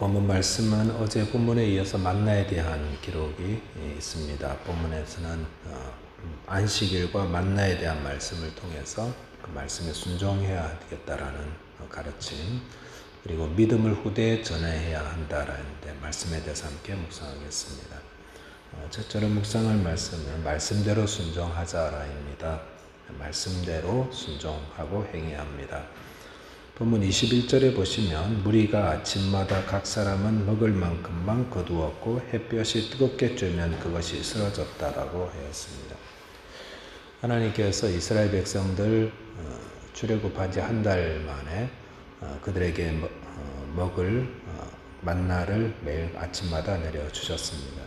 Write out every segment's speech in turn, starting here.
본문 말씀은 어제 본문에 이어서 만나에 대한 기록이 있습니다. 본문에서는 안식일과 만나에 대한 말씀을 통해서 그 말씀에 순종해야 되겠다라는 가르침, 그리고 믿음을 후대에 전해야 한다라는 말씀에 대해서 함께 묵상하겠습니다. 첫째로 묵상할 말씀은 말씀대로 순종하자라입니다. 말씀대로 순종하고 행해야 합니다. 본문 21절에 보시면 무리가 아침마다 각 사람은 먹을 만큼만 거두었고 햇볕이 뜨겁게 쬐면 그것이 쓰러졌다라고 하였습니다. 하나님께서 이스라엘 백성들 출애굽한 지 한 달 만에 그들에게 먹을 만나를 매일 아침마다 내려주셨습니다.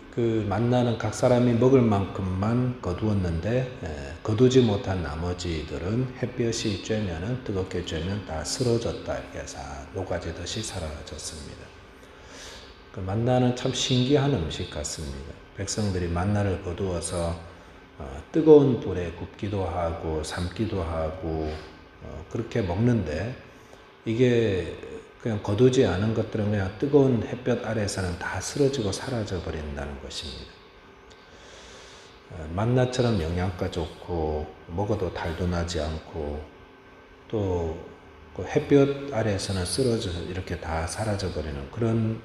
그 만나는 각 사람이 먹을 만큼만 거두었는데 거두지 못한 나머지들은 햇볕이 쬐면은 뜨겁게 쬐면 다 쓰러졌다 이렇게 녹아지듯이 사라졌습니다. 그 만나는 참 신기한 음식 같습니다. 백성들이 만나를 거두어서 뜨거운 불에 굽기도 하고 삶기도 하고 그렇게 먹는데 이게 그냥 거두지 않은 것들은 그냥 뜨거운 햇볕 아래에서는 다 쓰러지고 사라져 버린다는 것입니다. 만나처럼 영양가 좋고 먹어도 달도 나지 않고 또 그 햇볕 아래에서는 쓰러져서 이렇게 다 사라져 버리는 그런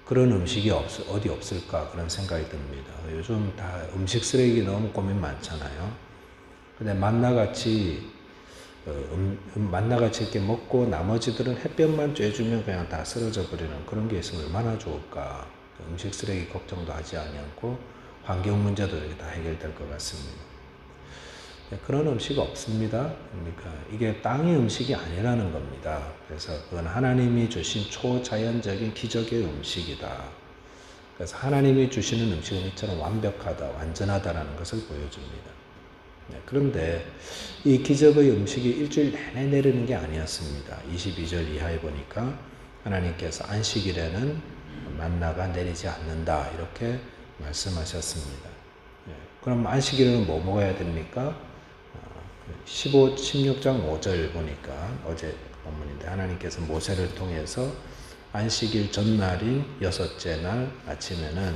음식이 어디 없을까 그런 생각이 듭니다. 요즘 다 음식 쓰레기 너무 고민 많잖아요. 근데 만나같이 이렇게 먹고 나머지들은 햇볕만 쬐주면 그냥 다 쓰러져 버리는 그런 게 있으면 얼마나 좋을까. 음식 쓰레기 걱정도 하지 않고 환경 문제도 이렇게 다 해결될 것 같습니다. 그런 음식 없습니다. 그러니까 이게 땅의 음식이 아니라는 겁니다. 그래서 그건 하나님이 주신 초자연적인 기적의 음식이다. 그래서 하나님이 주시는 음식은 이처럼 완벽하다, 완전하다라는 것을 보여줍니다. 그런데 이 기적의 음식이 일주일 내내 내리는 게 아니었습니다. 22절 이하에 보니까 하나님께서 안식일에는 만나가 내리지 않는다 이렇게 말씀하셨습니다. 그럼 안식일에는 뭐 먹어야 됩니까? 16장 5절 보니까 어제 본문인데 하나님께서 모세를 통해서 안식일 전날인 여섯째 날 아침에는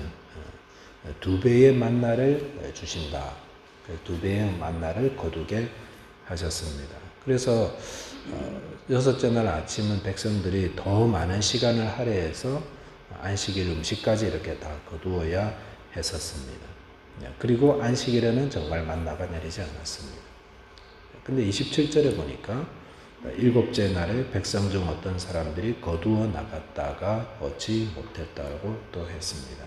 2배의 만나를 주신다. 2배의 만나를 거두게 하셨습니다. 그래서 여섯째 날 아침은 백성들이 더 많은 시간을 할애해서 안식일 음식까지 이렇게 다 거두어야 했었습니다. 그리고 안식일에는 정말 만나가 내리지 않았습니다. 근데 27절에 보니까 7째 날에 백성 중 어떤 사람들이 거두어 나갔다가 얻지 못했다고 또 했습니다.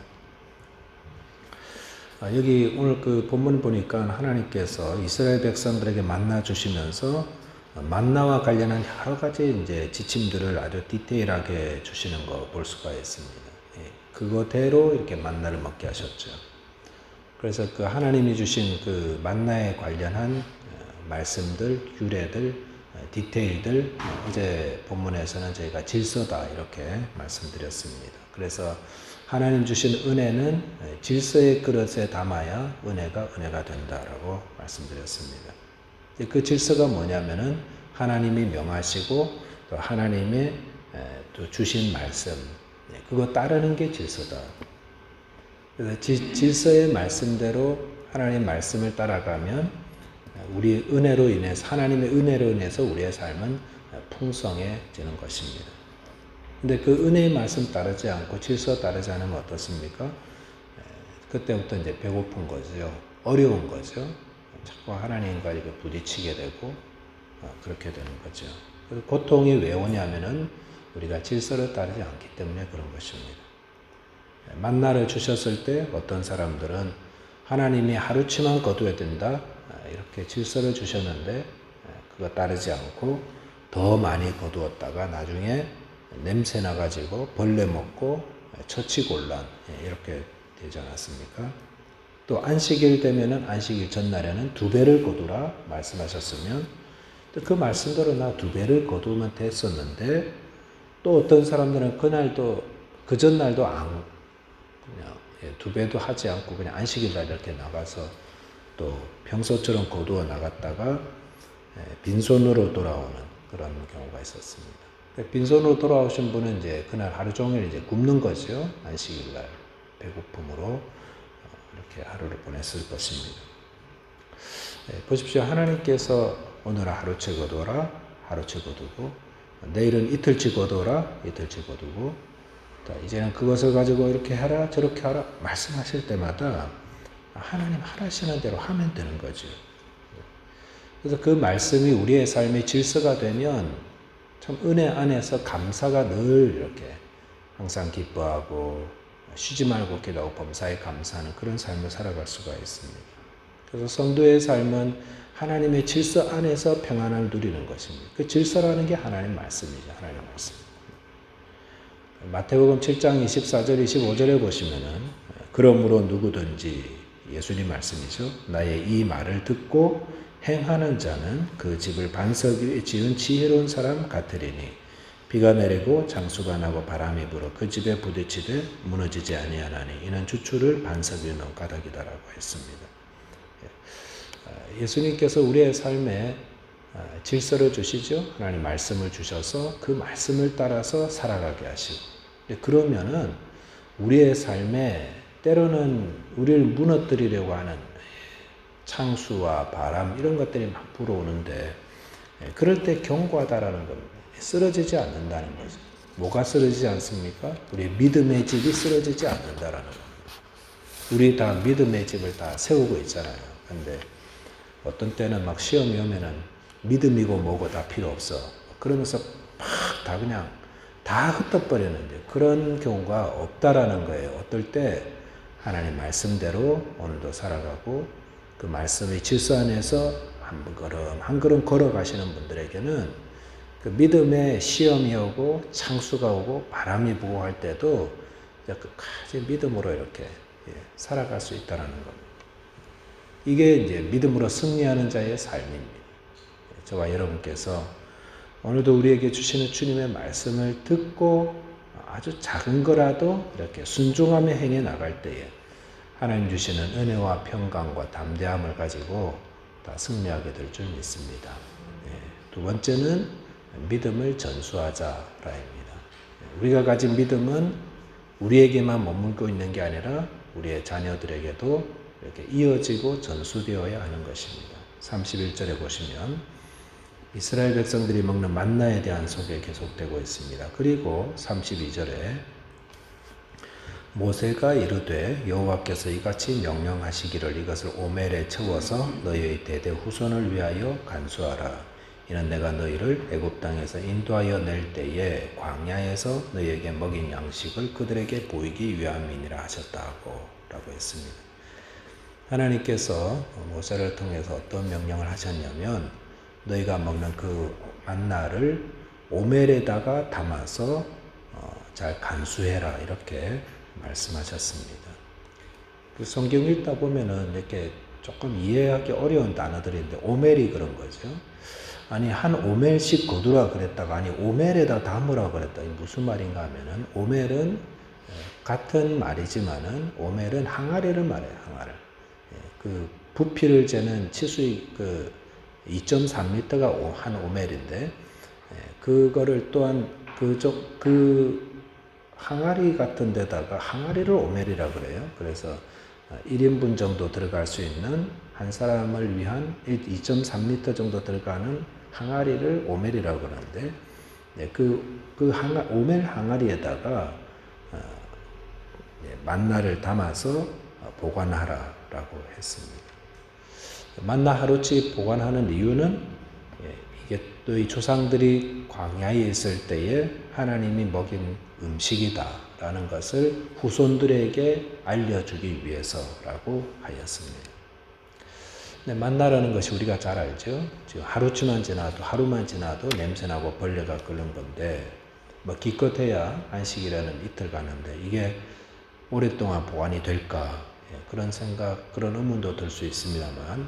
여기 오늘 그 본문 보니까 하나님께서 이스라엘 백성들에게 만나 주시면서 만나와 관련한 여러 가지 이제 지침들을 아주 디테일하게 주시는 거 볼 수가 있습니다. 그거대로 이렇게 만나를 먹게 하셨죠. 그래서 그 하나님이 주신 그 만나에 관련한 말씀들, 규례들, 디테일들 어제 본문에서는 저희가 질서다 이렇게 말씀드렸습니다. 그래서 하나님 주신 은혜는 질서의 그릇에 담아야 은혜가 된다라고 말씀드렸습니다. 그 질서가 뭐냐면은 하나님이 명하시고 또 하나님의 또 주신 말씀 그거 따르는 게 질서다. 그래서 질서의 말씀대로 하나님 말씀을 따라가면 우리 은혜로 인해서 하나님의 은혜로 인해서 우리의 삶은 풍성해지는 것입니다. 근데 그 은혜의 말씀 따르지 않고 질서 따르지 않으면 어떻습니까? 그때부터 이제 배고픈 거죠. 어려운 거죠. 자꾸 하나님과 이렇게 부딪히게 되고 그렇게 되는 거죠. 그래서 고통이 왜 오냐면은 우리가 질서를 따르지 않기 때문에 그런 것입니다. 만나를 주셨을 때 어떤 사람들은 하나님이 하루치만 거두어야 된다 이렇게 질서를 주셨는데 그거 따르지 않고 더 많이 거두었다가 나중에 냄새 나가지고 벌레 먹고 처치곤란 이렇게 되지 않았습니까? 또 안식일 되면은 안식일 전날에는 2배를 거두라 말씀하셨으면 그 말씀대로 나 2배를 거두면 됐었는데 또 어떤 사람들은 그날도 그 전날도 그냥 2배도 하지 않고 그냥 안식일 날 이렇게 나가서 또 평소처럼 거두어 나갔다가 빈손으로 돌아오는 그런 경우가 있었습니다. 빈손으로 돌아오신 분은 이제 그날 하루 종일 이제 굶는 거죠. 안식일 날 배고픔으로 이렇게 하루를 보냈을 것입니다. 보십시오. 하나님께서 오늘 하루치 거두어라, 하루치 거두고, 내일은 이틀치 거두어라, 이틀치 거두고, 이제는 그것을 가지고 이렇게 하라, 저렇게 하라 말씀하실 때마다 하나님 하라시는 대로 하면 되는 거죠. 그래서 그 말씀이 우리의 삶의 질서가 되면 참 은혜 안에서 감사가 늘 이렇게 항상 기뻐하고 쉬지 말고 기도하고 범사에 감사하는 그런 삶을 살아갈 수가 있습니다. 그래서 성도의 삶은 하나님의 질서 안에서 평안을 누리는 것입니다. 그 질서라는 게 하나님 말씀이죠. 하나님 말씀. 마태복음 7장 24절 25절에 보시면은 그러므로 누구든지 예수님 말씀이죠. 나의 이 말을 듣고 행하는 자는 그 집을 반석 위에 지은 지혜로운 사람 같으리니 비가 내리고 장수가 나고 바람이 불어 그 집에 부딪히되 무너지지 아니하나니 이는 주추를 반석 위에 놓은 까닭이다라고 했습니다. 예수님께서 우리의 삶에 질서를 주시죠. 하나님 말씀을 주셔서 그 말씀을 따라서 살아가게 하시고 그러면은 우리의 삶에 때로는 우리를 무너뜨리려고 하는 창수와 바람 이런 것들이 막 불어오는데 그럴 때 견고하다라는 겁니다. 쓰러지지 않는다는 거죠. 뭐가 쓰러지지 않습니까? 우리의 믿음의 집이 쓰러지지 않는다라는 겁니다. 우리 다 믿음의 집을 다 세우고 있잖아요. 근데 어떤 때는 막 시험이 오면은 믿음이고 뭐고 다 필요 없어. 그러면서 막 다 그냥 다 흩어버리는데 그런 경우가 없다라는 거예요. 어떨 때 하나님 말씀대로 오늘도 살아가고 그 말씀의 질서 안에서 한 걸음 걸어가시는 분들에게는 그 믿음의 시험이 오고 창수가 오고 바람이 부고 할 때도 끝까지 믿음으로 이렇게 살아갈 수 있다는 겁니다. 이게 이제 믿음으로 승리하는 자의 삶입니다. 저와 여러분께서 오늘도 우리에게 주시는 주님의 말씀을 듣고 아주 작은 거라도 이렇게 순종하며 행해 나갈 때에 하나님 주시는 은혜와 평강과 담대함을 가지고 다 승리하게 될 줄 믿습니다. 두 번째는 믿음을 전수하자라입니다. 우리가 가진 믿음은 우리에게만 머물고 있는 게 아니라 우리의 자녀들에게도 이렇게 이어지고 전수되어야 하는 것입니다. 31절에 보시면 이스라엘 백성들이 먹는 만나에 대한 소개 계속되고 있습니다. 그리고 32절에 모세가 이르되 여호와께서 이같이 명령하시기를 이것을 오멜에 채워서 너희의 대대 후손을 위하여 간수하라. 이는 내가 너희를 애굽 땅에서 인도하여 낼 때에 광야에서 너희에게 먹인 양식을 그들에게 보이기 위함이니라 하셨다고 라고 했습니다. 하나님께서 모세를 통해서 어떤 명령을 하셨냐면 너희가 먹는 그 만나를 오멜에다가 담아서 잘 간수해라 이렇게 말씀하셨습니다. 그 성경 읽다 보면은 이렇게 조금 이해하기 어려운 단어들인데 오멜이 그런 거죠. 아니 한 오멜씩 거두라 그랬다가 아니 오멜에다 담으라 그랬다. 이게 무슨 말인가 하면은 오멜은 같은 말이지만은 오멜은 항아리를 말해요. 항아리. 그 부피를 재는 치수의 그 2.3m가 한 오멜인데 그거를 또한 그 항아리 같은 데다가 항아리를 오멜이라 그래요. 그래서 1인분 정도 들어갈 수 있는 한 사람을 위한 2.3m 정도 들어가는 항아리를 오멜이라고 그러는데 오멜 항아리에다가 만나를 담아서 보관하라라고 했습니다. 만나 하루치 보관하는 이유는 이게 또 이 조상들이 광야에 있을 때에 하나님이 먹인 음식이다라는 것을 후손들에게 알려주기 위해서라고 하였습니다. 만나라는 것이 우리가 잘 알죠. 지금 하루치만 지나도 하루만 지나도 냄새나고 벌레가 끓는 건데 뭐 기껏해야 안식이라는 이틀 가는데 이게 오랫동안 보관이 될까 그런 생각 그런 의문도 들 수 있습니다만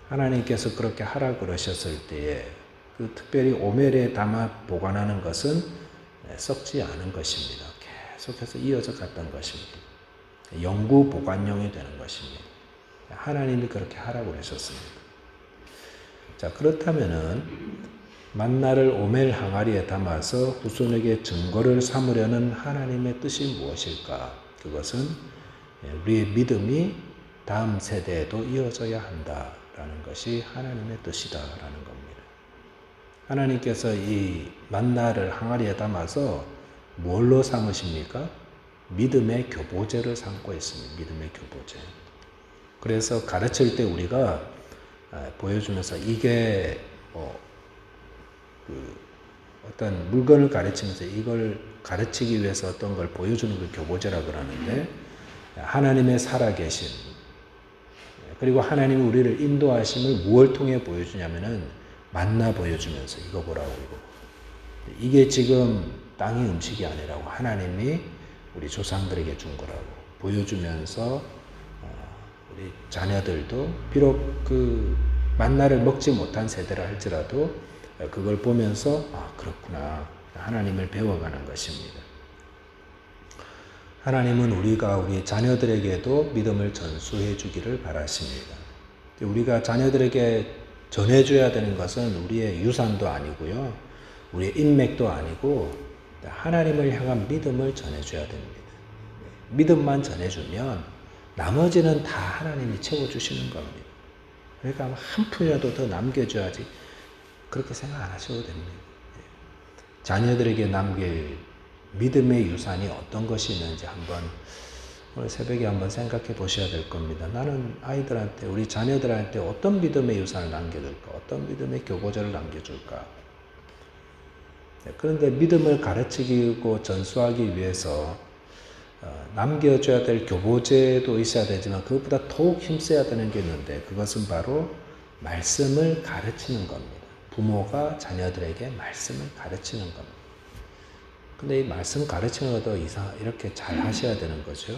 하나님께서 그렇게 하라 그러셨을 때에 그 특별히 오멜에 담아 보관하는 것은 썩지 않은 것입니다. 계속해서 이어져 갔던 것입니다. 영구 보관용이 되는 것입니다. 하나님이 그렇게 하라고 그러셨습니다. 자, 그렇다면은 만나를 오멜 항아리에 담아서 후손에게 증거를 삼으려는 하나님의 뜻이 무엇일까? 그것은 우리의 믿음이 다음 세대에도 이어져야 한다라는 것이 하나님의 뜻이다라는 겁니다. 하나님께서 이 만나를 항아리에 담아서 뭘로 삼으십니까? 믿음의 교보제를 삼고 있습니다. 믿음의 교보제. 그래서 가르칠 때 우리가 보여주면서 이게 어떤 물건을 가르치면서 이걸 가르치기 위해서 어떤 걸 보여주는 걸 교보제라 그러는데, 하나님의 살아계심, 그리고 하나님이 우리를 인도하심을 무엇을 통해 보여주냐면은 만나 보여주면서 이거 보라고 이거. 이게 지금 땅의 음식이 아니라고 하나님이 우리 조상들에게 준 거라고 보여주면서 우리 자녀들도 비록 그 만나를 먹지 못한 세대라 할지라도 그걸 보면서 그렇구나 하나님을 배워가는 것입니다. 하나님은 우리 자녀들에게도 믿음을 전수해 주기를 바라십니다. 우리가 자녀들에게 전해줘야 되는 것은 우리의 유산도 아니고요, 우리의 인맥도 아니고 하나님을 향한 믿음을 전해줘야 됩니다. 믿음만 전해주면 나머지는 다 하나님이 채워주시는 겁니다. 그러니까 한 푼이라도 더 남겨줘야지 그렇게 생각 안 하셔도 됩니다. 자녀들에게 남길 믿음의 유산이 어떤 것이 있는지 한번 오늘 새벽에 한번 생각해 보셔야 될 겁니다. 나는 아이들한테, 우리 자녀들한테 어떤 믿음의 유산을 남겨줄까? 어떤 믿음의 교보제를 남겨줄까? 그런데 믿음을 가르치고 전수하기 위해서 남겨줘야 될 교보제도 있어야 되지만 그것보다 더욱 힘써야 되는 게 있는데, 그것은 바로 말씀을 가르치는 겁니다. 부모가 자녀들에게 말씀을 가르치는 겁니다. 근데 이 말씀 가르치는 것도 이렇게 잘 하셔야 되는 거죠.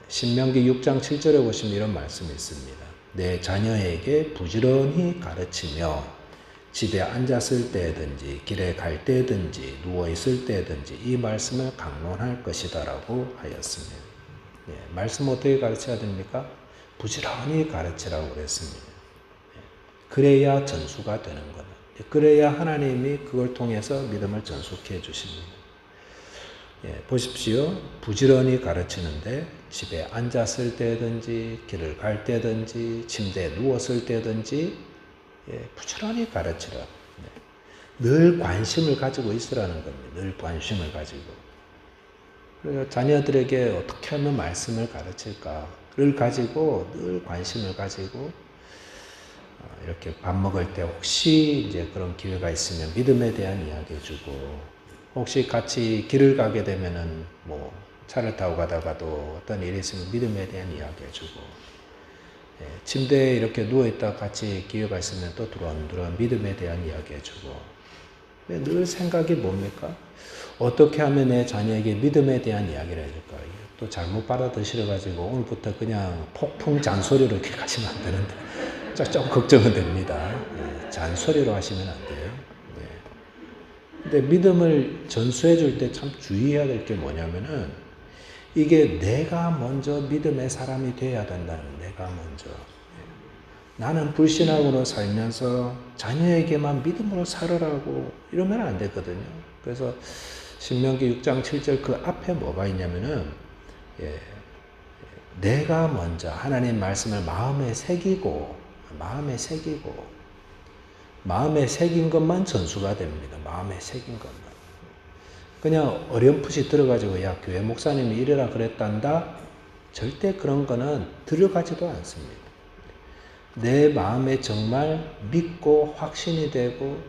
신명기 6장 7절에 보시면 이런 말씀이 있습니다. 내 자녀에게 부지런히 가르치며 집에 앉았을 때든지 길에 갈 때든지 누워 있을 때든지 이 말씀을 강론할 것이다 라고 하였습니다. 말씀 어떻게 가르쳐야 됩니까? 부지런히 가르치라고 그랬습니다. 그래야 전수가 되는 거다. 그래야 하나님이 그걸 통해서 믿음을 전수해 주십니다. 보십시오. 부지런히 가르치는데 집에 앉았을 때든지 길을 갈 때든지 침대에 누웠을 때든지 부지런히 가르치라. 늘 관심을 가지고 있으라는 겁니다. 늘 관심을 가지고. 그래서 자녀들에게 어떻게 하면 말씀을 가르칠까를 가지고 늘 관심을 가지고 이렇게 밥 먹을 때 혹시 이제 그런 기회가 있으면 믿음에 대한 이야기 해주고, 혹시 같이 길을 가게 되면은 뭐 차를 타고 가다가도 어떤 일이 있으면 믿음에 대한 이야기 해주고, 침대에 이렇게 누워있다 같이 기회가 있으면 또 두런두런 믿음에 대한 이야기 해주고. 늘 생각이 뭡니까? 어떻게 하면 내 자녀에게 믿음에 대한 이야기를 해줄까? 또 잘못 받아들이셔가지고 오늘부터 그냥 폭풍 잔소리로 이렇게 가시면 안 되는데 좀 걱정은 됩니다. 잔소리로 하시면 안 돼요. 근데 믿음을 전수해 줄 때 참 주의해야 될 게 뭐냐면은, 이게 내가 먼저 믿음의 사람이 돼야 된다는, 내가 먼저. 나는 불신앙으로 살면서 자녀에게만 믿음으로 살으라고 이러면 안 되거든요. 그래서 신명기 6장 7절 그 앞에 뭐가 있냐면은, 내가 먼저 하나님 말씀을 마음에 새기고 마음에 새긴 것만 전수가 됩니다. 마음에 새긴 것만. 그냥 어렴풋이 들어가지고 야 교회 목사님이 이래라 그랬단다, 절대 그런 거는 들어가지도 않습니다. 내 마음에 정말 믿고 확신이 되고,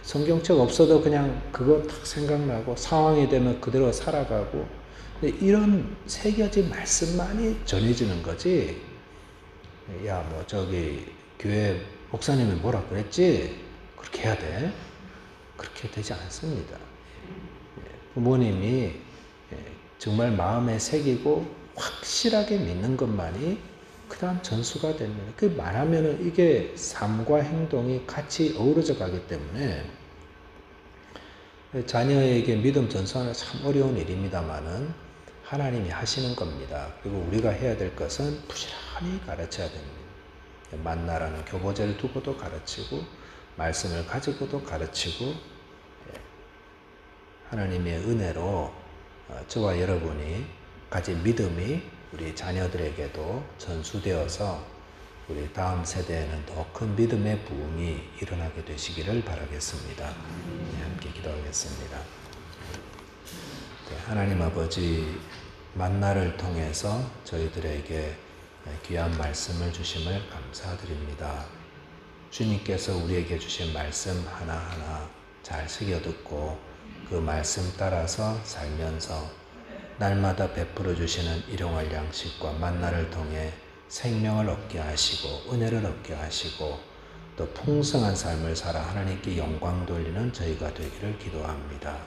성경책 없어도 그냥 그거 딱 생각나고 상황이 되면 그대로 살아가고, 이런 새겨진 말씀만이 전해지는 거지, 야 뭐 저기 교회 목사님이 뭐라 그랬지? 그렇게 해야 돼? 그렇게 되지 않습니다. 부모님이 정말 마음에 새기고 확실하게 믿는 것만이 그 다음 전수가 됩니다. 그 말하면은 이게 삶과 행동이 같이 어우러져 가기 때문에 자녀에게 믿음 전수하는 참 어려운 일입니다만은 하나님이 하시는 겁니다. 그리고 우리가 해야 될 것은 부지런히 가르쳐야 됩니다. 만나라는 교보제를 두고도 가르치고, 말씀을 가지고도 가르치고 하나님의 은혜로 저와 여러분이 가진 믿음이 우리 자녀들에게도 전수되어서 우리 다음 세대에는 더 큰 믿음의 부흥이 일어나게 되시기를 바라겠습니다. 함께 기도하겠습니다. 하나님 아버지, 만나를 통해서 저희들에게 귀한 말씀을 주심을 감사드립니다. 주님께서 우리에게 주신 말씀 하나하나 잘 새겨듣고 그 말씀 따라서 살면서 날마다 베풀어 주시는 일용할 양식과 만나를 통해 생명을 얻게 하시고 은혜를 얻게 하시고 또 풍성한 삶을 살아 하나님께 영광 돌리는 저희가 되기를 기도합니다.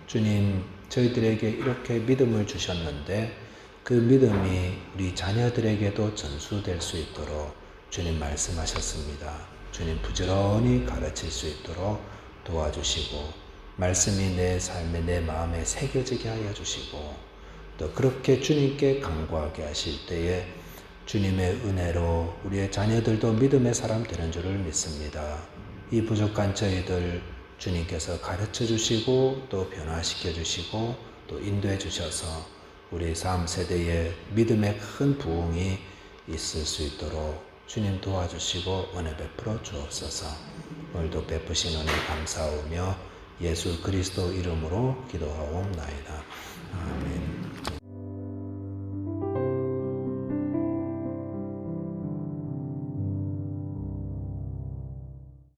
주님, 저희들에게 이렇게 믿음을 주셨는데 그 믿음이 우리 자녀들에게도 전수될 수 있도록 주님 말씀하셨습니다. 주님 부지런히 가르칠 수 있도록 도와주시고 말씀이 내 삶에 내 마음에 새겨지게 하여 주시고 또 그렇게 주님께 간구하게 하실 때에 주님의 은혜로 우리의 자녀들도 믿음의 사람 되는 줄을 믿습니다. 이 부족한 저희들 주님께서 가르쳐 주시고 또 변화시켜 주시고 또 인도해 주셔서 우리 3세대의 믿음의 큰 부흥이 있을 수 있도록 주님 도와주시고 은혜 베풀어 주옵소서. 오늘도 베푸신 은혜 감사하며 예수 그리스도 이름으로 기도하옵나이다. 아멘.